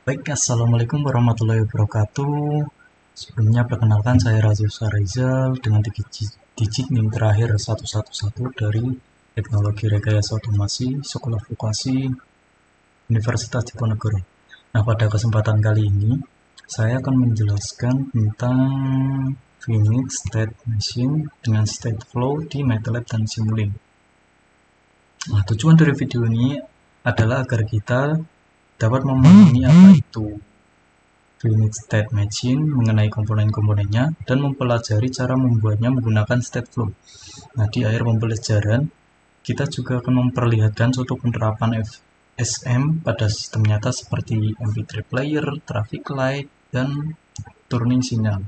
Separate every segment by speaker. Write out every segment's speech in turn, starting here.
Speaker 1: Baik, Assalamualaikum warahmatullahi wabarakatuh. Sebelumnya perkenalkan saya Razi Rizal dengan digit NIM terakhir 111 dari Teknologi Rekayasa Otomasi Sekolah Vokasi Universitas Diponegoro. Nah, pada kesempatan kali ini saya akan menjelaskan tentang finite state machine dengan state flow di MATLAB dan Simulink. Nah, tujuan dari video ini adalah agar kita dapat memahami apa itu finite state machine, mengenai komponen-komponennya, dan mempelajari cara membuatnya menggunakan state flow. Nah, di akhir pembelajaran, kita juga akan memperlihatkan suatu penerapan FSM pada sistem nyata seperti MP3 player, traffic light, dan turning signal.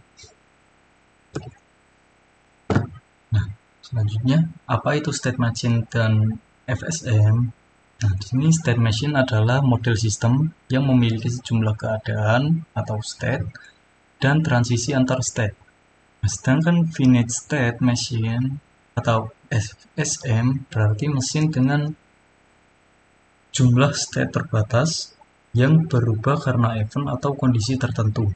Speaker 1: Nah, selanjutnya, apa itu state machine dan FSM? Nah, di sini state machine adalah model sistem yang memiliki sejumlah keadaan atau state dan transisi antar state. Nah, sedangkan finite state machine atau FSM berarti mesin dengan jumlah state terbatas yang berubah karena event atau kondisi tertentu.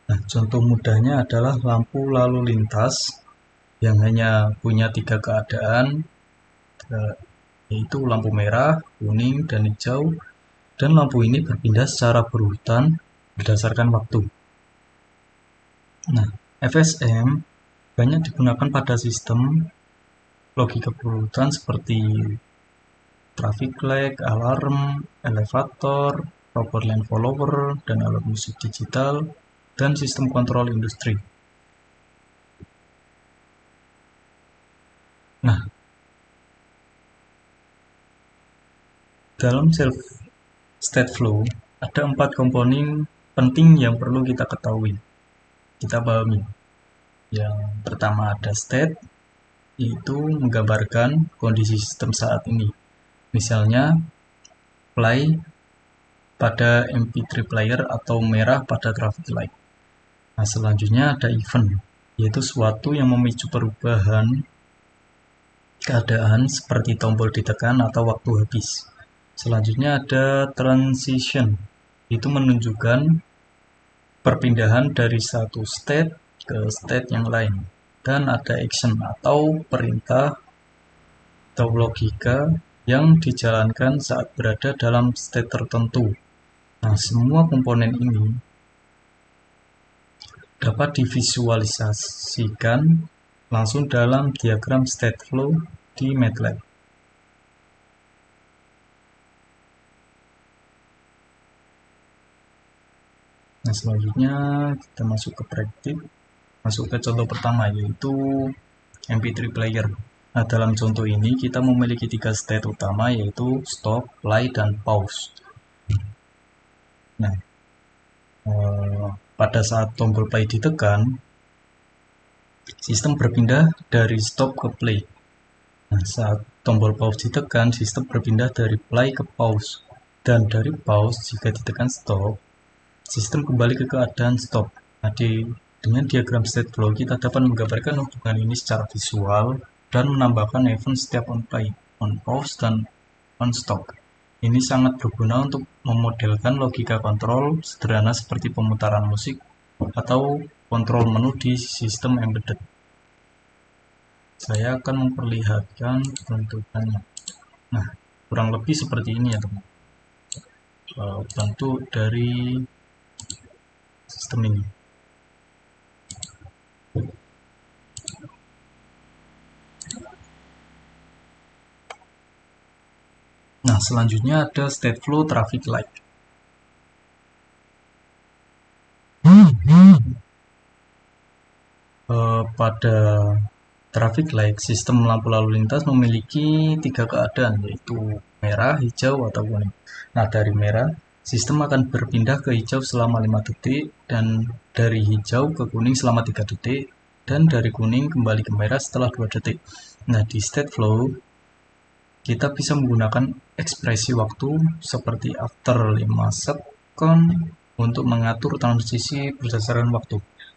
Speaker 1: Nah, contoh mudahnya adalah lampu lalu lintas yang hanya punya 3 keadaan, yaitu lampu merah, kuning, dan hijau, dan lampu ini berpindah secara berurutan berdasarkan waktu. Nah, FSM banyak digunakan pada sistem logika berurutan seperti traffic light, alarm, elevator, robot line follower, dan alat musik digital, dan sistem kontrol industri. Nah, dalam self state flow ada 4 komponen penting yang perlu kita ketahui, kita pahami. Yang pertama ada state, yaitu menggambarkan kondisi sistem saat ini. Misalnya, play pada MP3 player atau merah pada traffic light. Nah, selanjutnya ada event, yaitu suatu yang memicu perubahan keadaan seperti tombol ditekan atau waktu habis. Selanjutnya ada transition, itu menunjukkan perpindahan dari satu state ke state yang lain. Dan ada action atau perintah atau logika yang dijalankan saat berada dalam state tertentu. Nah, semua komponen ini dapat divisualisasikan langsung dalam diagram state flow di MATLAB. Nah, selanjutnya kita masuk ke praktik, masuk ke contoh pertama, yaitu MP3 player. Nah, dalam contoh ini kita memiliki 3 state utama, yaitu stop, play, dan pause. Nah, pada saat tombol play ditekan, sistem berpindah dari stop ke play. Nah, saat tombol pause ditekan, sistem berpindah dari play ke pause. Dan dari pause, jika ditekan stop, sistem kembali ke keadaan stop. Nah, dengan diagram state flow, kita dapat menggambarkan hubungan ini secara visual dan menambahkan event setiap on play, on pause, dan on stop. Ini sangat berguna untuk memodelkan logika kontrol sederhana seperti pemutaran musik atau kontrol menu di sistem embedded. Saya akan memperlihatkan bentukannya. Nah, kurang lebih seperti ini ya teman. Bentuk dari sistem ini. Nah, selanjutnya ada state flow traffic light. Pada traffic light, sistem lampu lalu lintas memiliki 3 keadaan, yaitu merah, hijau, atau kuning. Nah, dari merah, sistem akan berpindah ke hijau selama 5 detik, dan dari hijau ke kuning selama 3 detik, dan dari kuning kembali ke merah setelah 2 detik. Nah, di state flow, kita bisa menggunakan ekspresi waktu seperti after 5 second untuk mengatur transisi berdasarkan waktu.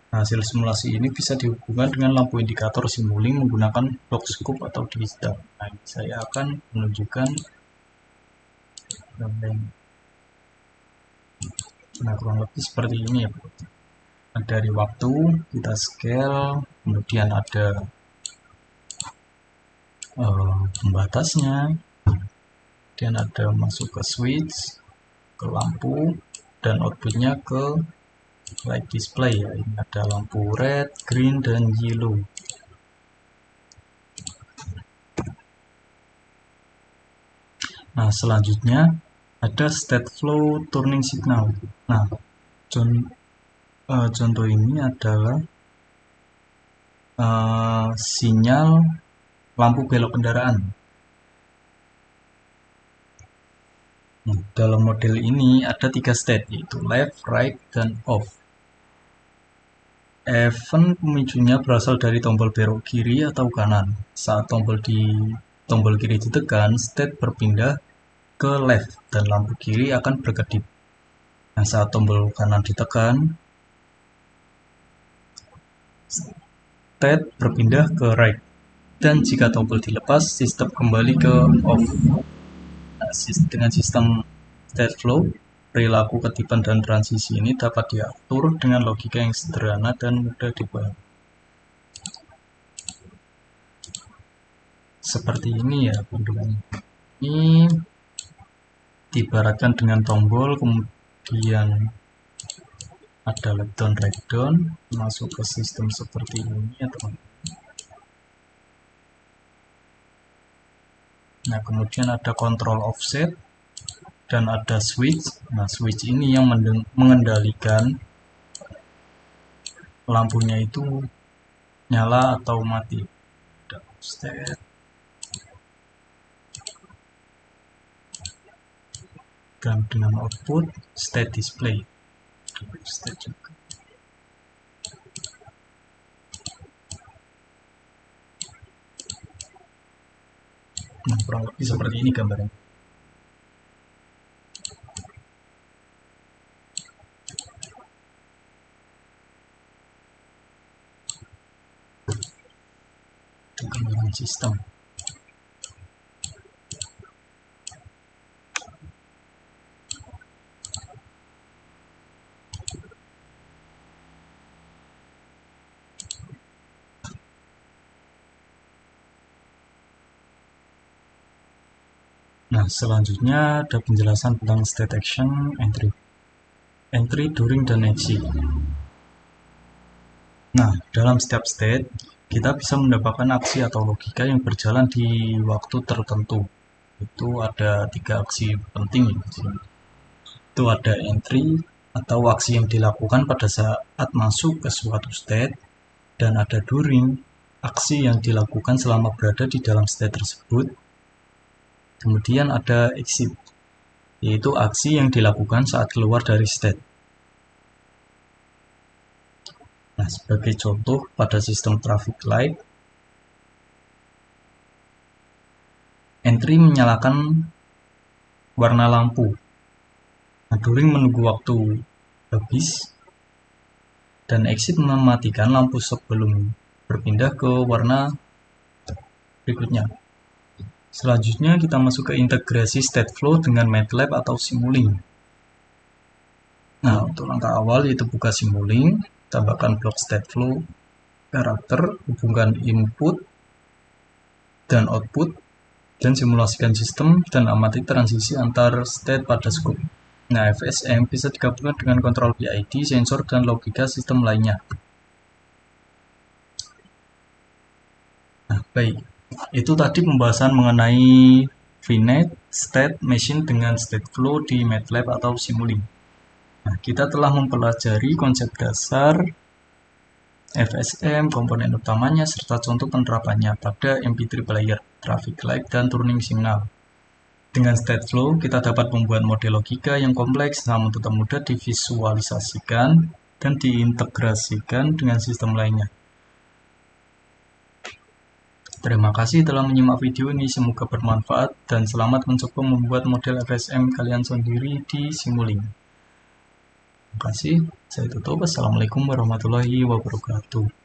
Speaker 1: Hasil simulasi ini bisa dihubungkan dengan lampu indikator Simulink menggunakan box scope atau digital. Nah, saya akan menunjukkan nah, kurang lebih seperti ini ya. Dari waktu kita scale, kemudian ada pembatasnya, kemudian ada masuk ke switch, ke lampu, dan outputnya ke light display ya. Ini ada lampu red, green, dan yellow. Nah, selanjutnya ada state flow turning signal. Nah, contoh ini adalah sinyal lampu belok kendaraan. Nah, dalam model ini ada 3 state, yaitu left, right, dan off. Event pemicunya berasal dari tombol belok kiri atau kanan. Saat tombol kiri ditekan, state berpindah ke left dan lampu kiri akan berkedip. Nah, saat tombol kanan ditekan, state berpindah ke right. Dan jika tombol dilepas, sistem kembali ke off. Nah, dengan sistem state flow, perilaku ketipan dan transisi ini dapat diatur dengan logika yang sederhana dan mudah dipahami. Seperti ini ya bentuknya. Ini diibaratkan dengan tombol, kemudian ada left down, right down, masuk ke sistem seperti ini ya teman-teman. Nah, kemudian ada control offset dan ada switch. Nah, switch ini yang mengendalikan lampunya itu nyala atau mati. Ada offset dan dengan output state display. State juga. Nah, kurang lebih seperti ini gambarnya. Gambaran sistem. Nah, selanjutnya ada penjelasan tentang state action, entry, during, dan exit. Nah, dalam setiap state, kita bisa mendapatkan aksi atau logika yang berjalan di waktu tertentu. Itu ada 3 aksi penting di sini. Itu ada entry atau aksi yang dilakukan pada saat masuk ke suatu state, dan ada during, aksi yang dilakukan selama berada di dalam state tersebut. Kemudian ada exit, yaitu aksi yang dilakukan saat keluar dari state. Nah, sebagai contoh pada sistem traffic light, entry menyalakan warna lampu. Nah, during menunggu waktu habis, dan exit mematikan lampu sebelum berpindah ke warna berikutnya. Selanjutnya kita masuk ke integrasi state flow dengan MATLAB atau Simulink. Nah, untuk langkah awal yaitu buka Simulink, tambahkan blok state flow, karakter, hubungkan input dan output, dan simulasikan sistem dan amati transisi antar state pada scope. Nah, FSM bisa digabungkan dengan kontrol PID, sensor, dan logika sistem lainnya. Nah, baik. Itu tadi pembahasan mengenai VNet, state, machine dengan state flow di MATLAB atau Simulink. Nah, kita telah mempelajari konsep dasar FSM, komponen utamanya, serta contoh penerapannya pada MP3 player, traffic light, dan turning signal. Dengan state flow, kita dapat membuat model logika yang kompleks namun tetap mudah divisualisasikan dan diintegrasikan dengan sistem lainnya. Terima kasih telah menyimak video ini, semoga bermanfaat dan selamat mencoba membuat model FSM kalian sendiri di Simulink. Terima kasih. Saya tutup. Assalamualaikum warahmatullahi wabarakatuh.